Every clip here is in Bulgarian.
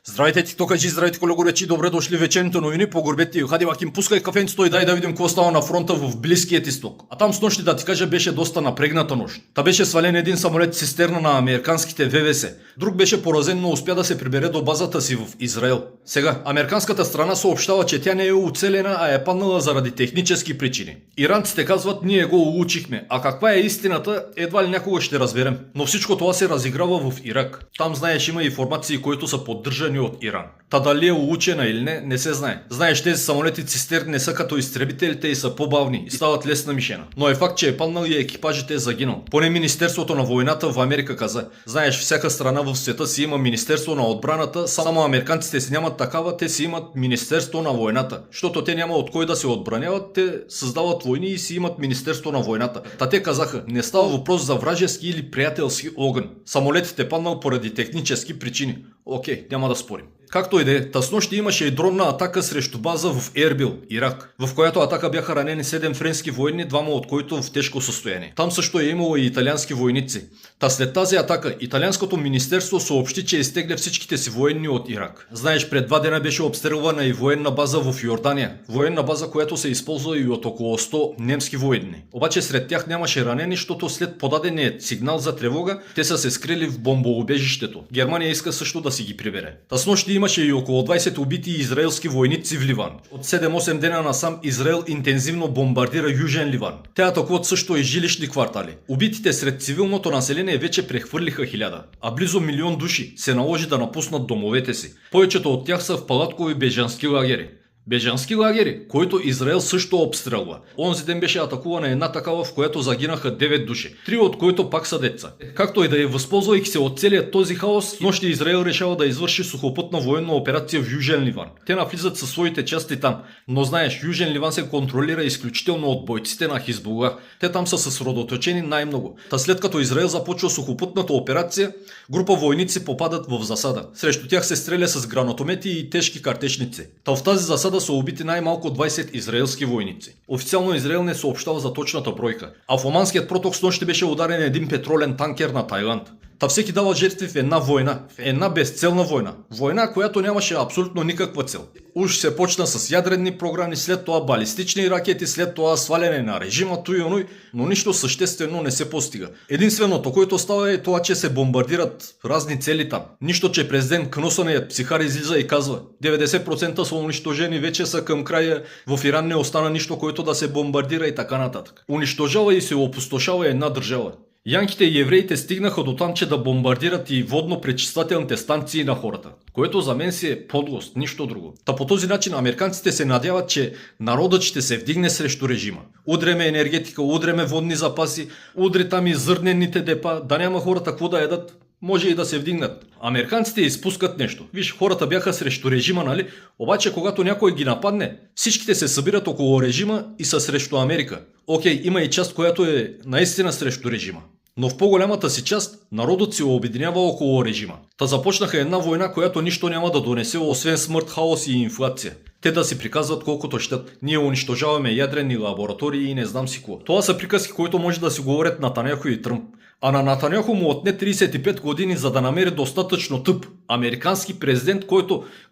Здравейте, тиктокаджи, здравейте, колегоречи, добре дошли в вечерните новини по Горбети. Хади Ваким, пускай кафенцето и дай да видим какво става на фронта в Близкият изток. А там с нощи, да ти кажа, беше доста напрегната нощ. Та беше свален един самолет цистерна на американските ВВС. Друг беше поразен, но успя да се прибере до базата си в Израел. Сега, американската страна съобщава, че тя не е оцелена, а е паднала заради технически причини. Иранците казват, ние го учихме. А каква е истината, едва ли някога ще разберем. Но всичко това се разиграва в Ирак. Там, знаеш, има информации, които са поддържани от Иран. Та дали е улучена или не се знае. Знаеш, тези самолети цистерни не са като изтребителите и са по-бавни и стават лесна мишена. Но е факт, че е паднал и екипажите е загинал. Поне Министерството на войната в Америка каза. Знаеш, всяка страна в света си има Министерство на отбраната, само американците си нямат такава, те си имат Министерство на войната. Защото те няма от кой да се отбраняват, те създават войни и си имат Министерство на войната. Та те казаха, не става въпрос за вражески или приятелски огън. Самолетът е паднал поради технически причини. Окей, няма да спорим. Както и да е, снощи имаше и дронна атака срещу база в Ербил, Ирак, в която атака бяха ранени 7 френски военни, двама от които в тежко състояние. Там също е имало и италиански войници. Та след тази атака, италианското министерство съобщи, че изтегля всичките си военни от Ирак. Знаеш, пред 2 дена беше обстрелвана и военна база в Йордания. Военна база, която се използва и от около 100 немски военни. Обаче сред тях нямаше ранени, защото след подаденият сигнал за тревога, те са се скрили в бомбоубежището. Германия иска също да си ги прибере. Та снощи имаше и около 20 убити израелски войници в Ливан. От 7-8 дена насам Израел интензивно бомбардира Южен Ливан. Те атакуват също и жилищни квартали. Убитите сред цивилното население вече прехвърлиха 1000, а близо 1 милион души се наложи да напуснат домовете си. Повечето от тях са в палаткови бежански лагери. Бежански лагери, които Израел също обстрелва. Онзи ден беше атакувана една такава, в която загинаха 9 души, 3 от които пак са деца. Както и да е, възползвайки се от целият този хаос, нощи Израел решава да извърши сухопътна военна операция в Южен Ливан. Те навлизат със своите части там, но знаеш, Южен Ливан се контролира изключително от бойците на Хизбула. Те там са съсредоточени най-много. Та след като Израел започва сухопътната операция, група войници попадат в засада. Срещу тях се стреля с гранатомети и тежки картечници. Та в тази засада са убити най-малко 20 израелски войници. Официално Израел не съобщава за точната бройка. А в Оманският проток с нощ беше ударен един петролен танкер на Тайланд. Та всеки дава жертви в една война. В една безцелна война. Война, която нямаше абсолютно никаква цел. Уж се почна с ядрени програми, след това балистични ракети, след това сваляне на режима Туйоной, но нищо съществено не се постига. Единственото, което става е това, че се бомбардират разни цели там. Нищо, че президент Кносъният психар излиза и казва 90% са унищожени, вече са към края, в Иран не остана нищо, което да се бомбардира и така нататък. Унищожава и се опустошава една държава. Янките и евреите стигнаха до там, че да бомбардират и водно-пречиствателните станции на хората, което за мен си е подлост, нищо друго. Та по този начин американците се надяват, че народът ще се вдигне срещу режима. Удреме енергетика, удреме водни запаси, удри там и зърнените депа, да няма хората какво да ядат. Може и да се вдигнат. Американците изпускат нещо. Виж, хората бяха срещу режима, нали? Обаче, когато някой ги нападне, всичките се събират около режима и са срещу Америка. Окей, има и част, която е наистина срещу режима. Но в по-голямата си част народът се обединява около режима. Та започнаха една война, която нищо няма да донесе, освен смърт, хаос и инфлация. Те да си приказват колкото щат. Ние унищожаваме ядрени лаборатории и не знам си какво. Това са приказки, които може да си говорят Натаняху и Тръмп. А на Натаняху му отне 35 години, за да намери достатъчно тъп американски президент,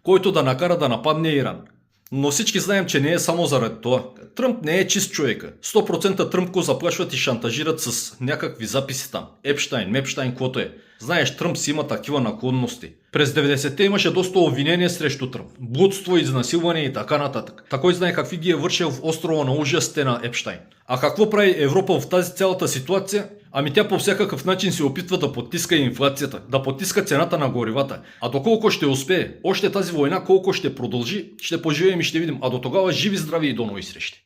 който да накара да нападне Иран. Но всички знаем, че не е само заради това. Тръмп не е чист човека. 100% Тръмп го заплашват и шантажират с някакви записи там. Мепштайн, каквото е. Знаеш, Тръмп си има такива наклонности. През 90-те имаше доста обвинения срещу Тръмп. Блудство, изнасилване и така нататък. Такой знае какви ги е вършил в острова на ужасите на Епщайн. А какво прави Европа в тази цялата ситуация? Ами тя по всякакъв начин се опитва да потиска инфлацията, да потиска цената на горивата. А доколко ще успее? Още тази война колко ще продължи, ще поживеем и ще видим. А до тогава живи, здрави и до нови срещи.